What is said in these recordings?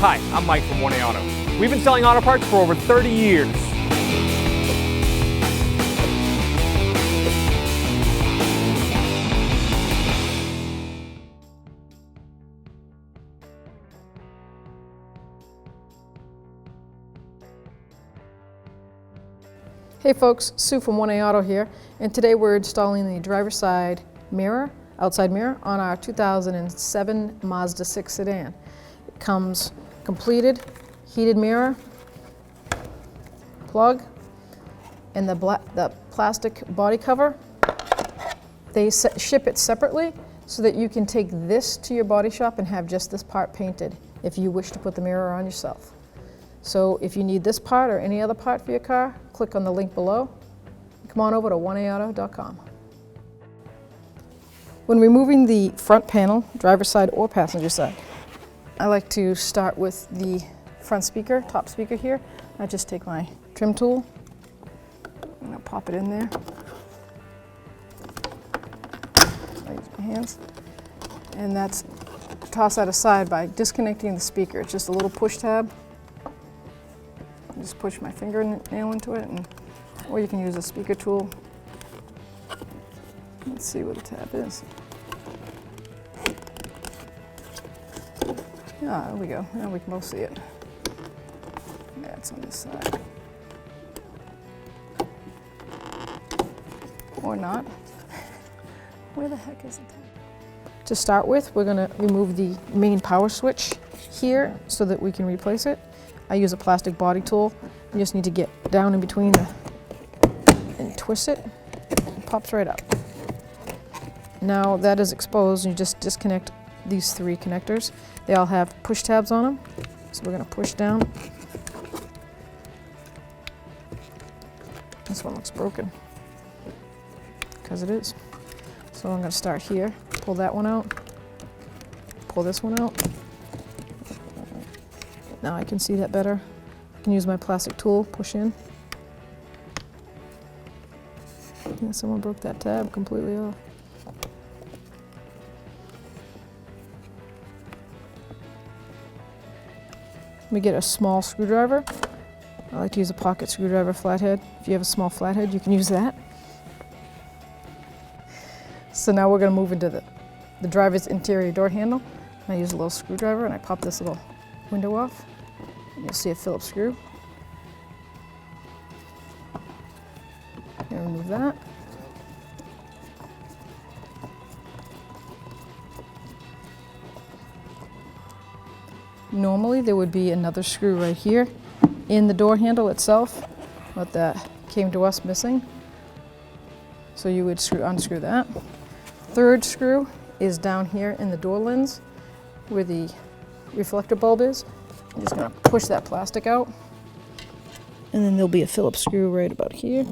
Hi, I'm Mike from 1A Auto. We've been selling auto parts for over 30 years. Hey folks, Sue from 1A Auto here, and today we're installing the driver's side mirror, outside mirror, on our 2007 Mazda 6 sedan. It comes completed, heated mirror, plug, and the plastic body cover. They ship it separately so that you can take this to your body shop and have just this part painted if you wish to put the mirror on yourself. So if you need this part or any other part for your car, click on the link below. Come on over to 1aauto.com. When removing the front panel, driver's side or passenger side, I like to start with the front speaker, top speaker here. I just take my trim tool and I'll pop it in there. I use my hands. And that's toss that aside by disconnecting the speaker. It's just a little push tab. Just push my fingernail into it, or you can use a speaker tool. Let's see what the tab is. Ah, there we go. Now we can both see it. Yeah, it's on this side. Or not. Where the heck is the tab? To start with, we're going to remove the main power switch here so that we can replace it. I use a plastic body tool. You just need to get down in between and twist it. It pops right up. Now that is exposed, you just disconnect these three connectors. They all have push tabs on them. So we're going to push down. This one looks broken, because it is. So I'm going to start here, pull that one out, pull this one out. Now I can see that better. I can use my plastic tool, push in. Yeah, someone broke that tab completely off. Let me get a small screwdriver. I like to use a pocket screwdriver flathead. If you have a small flathead, you can use that. So now we're going to move into the driver's interior door handle. I use a little screwdriver and I pop this little window off. You'll see a Phillips screw. And remove that. Normally there would be another screw right here in the door handle itself, but that came to us missing. So you would unscrew that. Third screw is down here in the door lens where the reflector bulb is. I'm just going to push that plastic out, and then there'll be a Phillips screw right about here.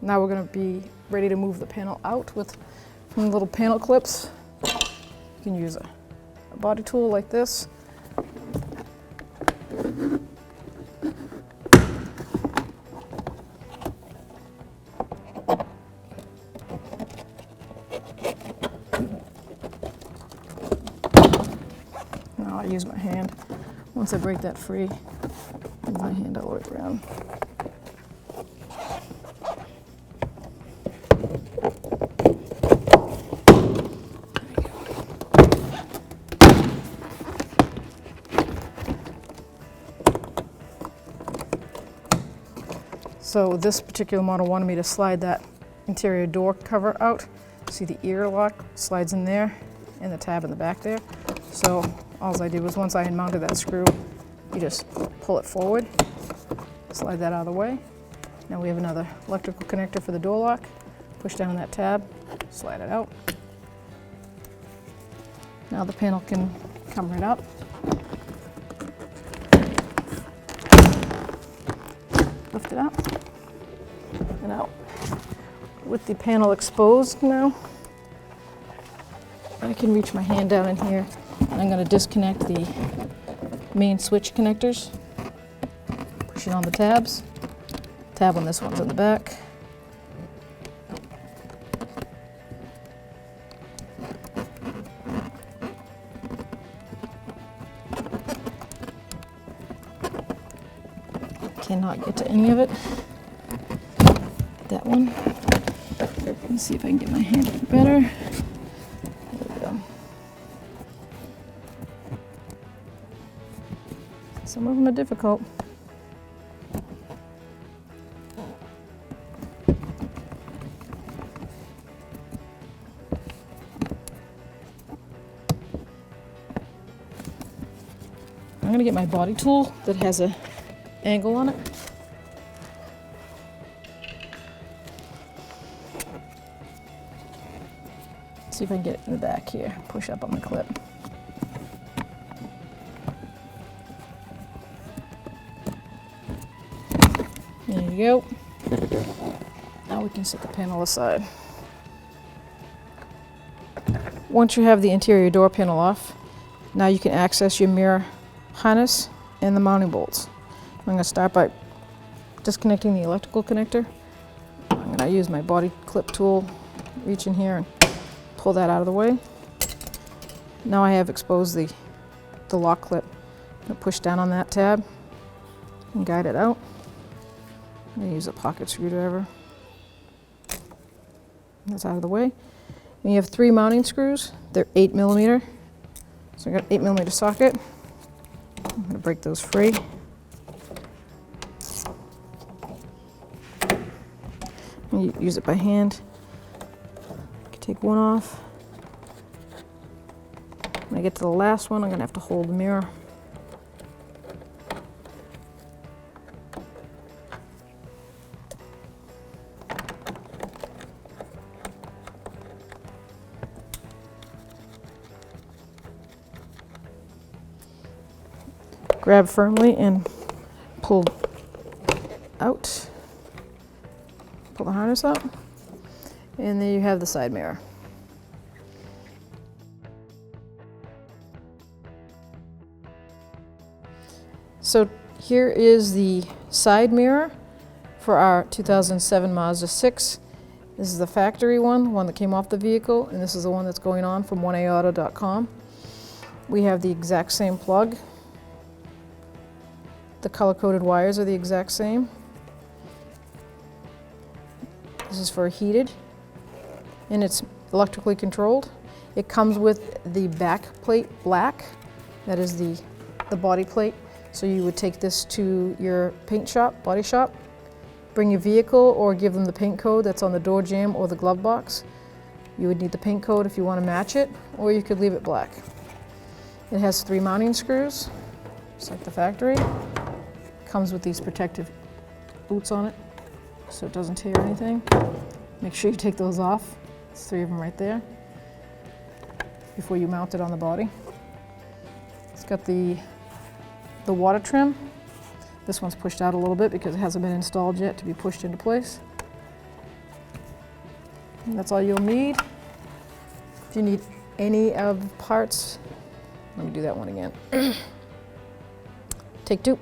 Now we're going to be ready to move the panel out from the little panel clips. You can use a body tool like this. Now I use my hand. Once I break that free, move my hand all the way around. So this particular model wanted me to slide that interior door cover out. See the ear lock slides in there and the tab in the back there. So all I did was, once I had mounted that screw, you just pull it forward, slide that out of the way. Now we have another electrical connector for the door lock. Push down that tab, slide it out. Now the panel can come right up. Lift it up and out. With the panel exposed now, I can reach my hand down in here, and I'm going to disconnect the main switch connectors. Pushing on the tabs. Tab on this one's in the back. Cannot get to any of it. That one. Let's see if I can get my hand up better. There we go. Some of them are difficult. I'm going to get my body tool that has an angle on it. See if I can get it in the back here. Push up on the clip. There you go. Now we can set the panel aside. Once you have the interior door panel off, now you can access your mirror harness and the mounting bolts. I'm going to start by disconnecting the electrical connector. I'm going to use my body clip tool, reach in here and pull that out of the way. Now I have exposed the lock clip. I'm going to push down on that tab and guide it out. I'm going to use a pocket screwdriver. That's out of the way. And you have 3 mounting screws. They're 8mm. So I got an 8mm socket. I'm going to break those free. You use it by hand. You can take one off. When I get to the last one, I'm going to have to hold the mirror. Grab firmly and pull out. Pull the harness up, and there you have the side mirror. So here is the side mirror for our 2007 Mazda 6. This is the factory one that came off the vehicle, and this is the one that's going on from 1aauto.com. We have the exact same plug. The color-coded wires are the exact same. This is for heated, and it's electrically controlled. It comes with the back plate black. That is the body plate. So you would take this to your paint shop, body shop, bring your vehicle, or give them the paint code that's on the door jamb or the glove box. You would need the paint code if you want to match it, or you could leave it black. It has 3 mounting screws, just like the factory. Comes with these protective boots on it, so it doesn't tear anything. Make sure you take those off. There's 3 of them right there before you mount it on the body. It's got the water trim. This one's pushed out a little bit because it hasn't been installed yet to be pushed into place. And that's all you'll need. If you need any of the parts, let me do that one again. Take 2.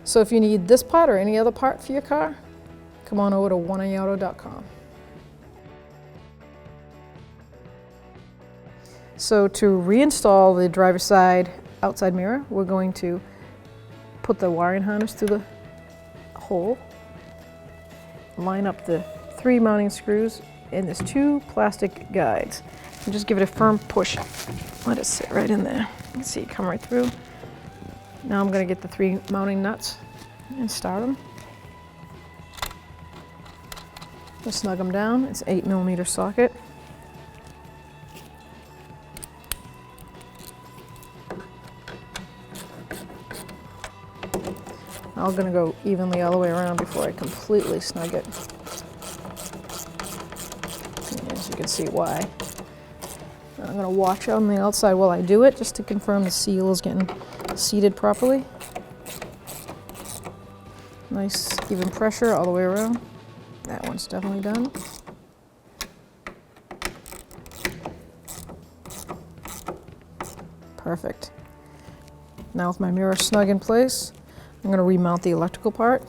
So if you need this part or any other part for your car, come on over to 1aauto.com. So to reinstall the driver's side outside mirror, we're going to put the wiring harness through the hole, line up the 3 mounting screws, and there's 2 plastic guides. And just give it a firm push. Let it sit right in there. You can see it come right through. Now I'm going to get the 3 mounting nuts and start them. Just snug them down. It's an 8mm socket. I'm going to go evenly all the way around before I completely snug it. As you can see why. I'm going to watch on the outside while I do it, just to confirm the seal is getting seated properly. Nice even pressure all the way around. That one's definitely done. Perfect. Now with my mirror snug in place, I'm going to remount the electrical part.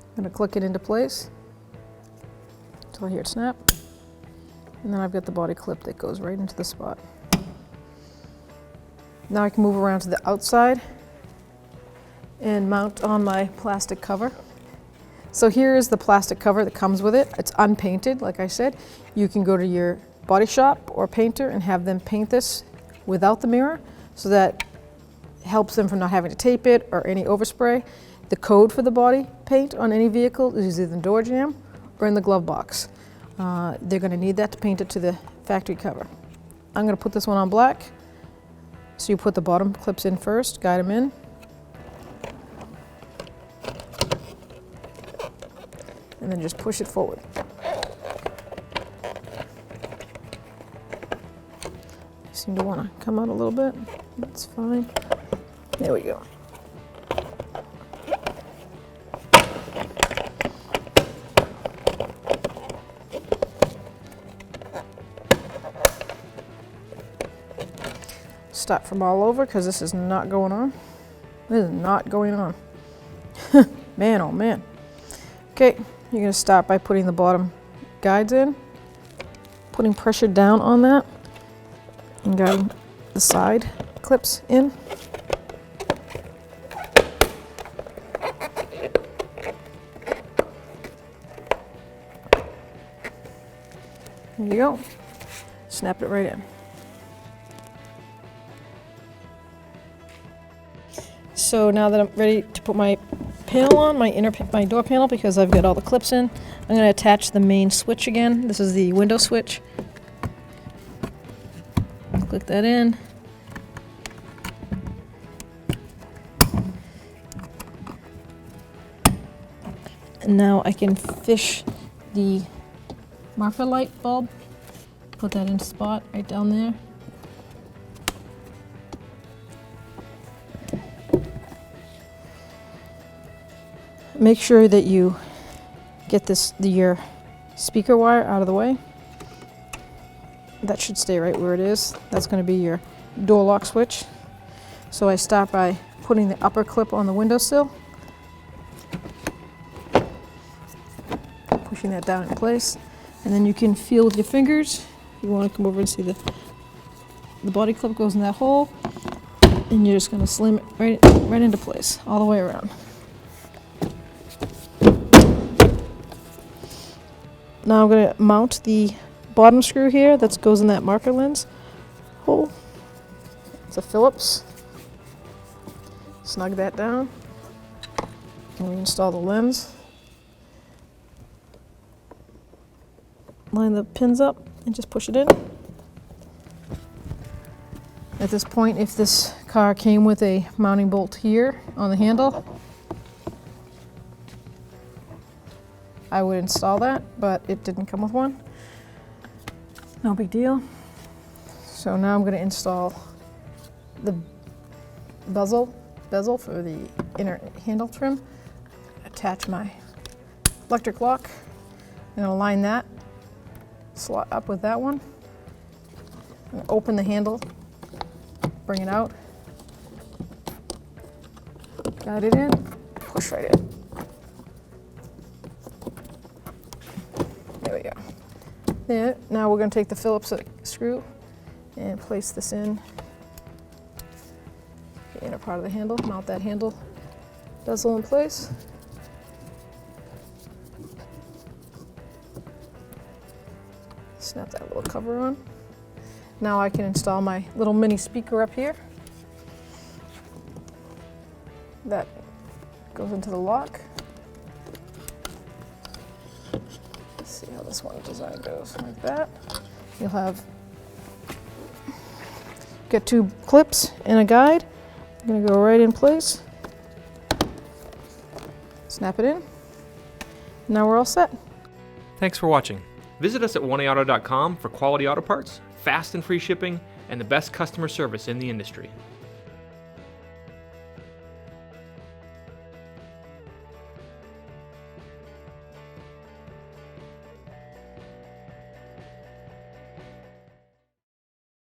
I'm going to click it into place until I hear it snap. And then I've got the body clip that goes right into the spot. Now I can move around to the outside and mount on my plastic cover. So here is the plastic cover that comes with it. It's unpainted, like I said. You can go to your body shop or painter and have them paint this without the mirror, so that helps them from not having to tape it or any overspray. The code for the body paint on any vehicle is either in the door jamb or in the glove box. They're going to need that to paint it to the factory cover. I'm going to put this one on black. So you put the bottom clips in first, guide them in. And then just push it forward. Seem to want to come out a little bit. That's fine. There we go. Start from all over because this is not going on. This is not going on. Man, oh man. Okay, you're going to start by putting the bottom guides in, putting pressure down on that, and guiding the side clips in. There you go. Snap it right in. So now that I'm ready to put my panel on, my door panel, because I've got all the clips in, I'm going to attach the main switch again. This is the window switch. Click that in. And now I can fish the marker light bulb, put that in spot right down there. Make sure that you get your speaker wire out of the way. That should stay right where it is. That's going to be your door lock switch. So I start by putting the upper clip on the windowsill, pushing that down in place, and then you can feel with your fingers. You want to come over and see the body clip goes in that hole, and you're just going to slam it right into place all the way around. Now I'm going to mount the bottom screw here that goes in that marker lens hole. It's a Phillips. Snug that down. And reinstall the lens. Line the pins up and just push it in. At this point, if this car came with a mounting bolt here on the handle, I would install that, but it didn't come with one. No big deal. So now I'm going to install the bezel for the inner handle trim. Attach my electric lock. I'm going to line that slot up with that one. I'm going to open the handle, bring it out, guide it in, push right in. There we go. There. Now we're going to take the Phillips screw and place this in the inner part of the handle. Mount that handle bezel in place. Snap that little cover on. Now I can install my little mini speaker up here. That goes into the lock. See how this one design goes, like that. You'll have get two clips and a guide. I'm going to go right in place. Snap it in. Now we're all set. Thanks for watching. Visit us at oneauto.com for quality auto parts, fast and free shipping, and the best customer service in the industry.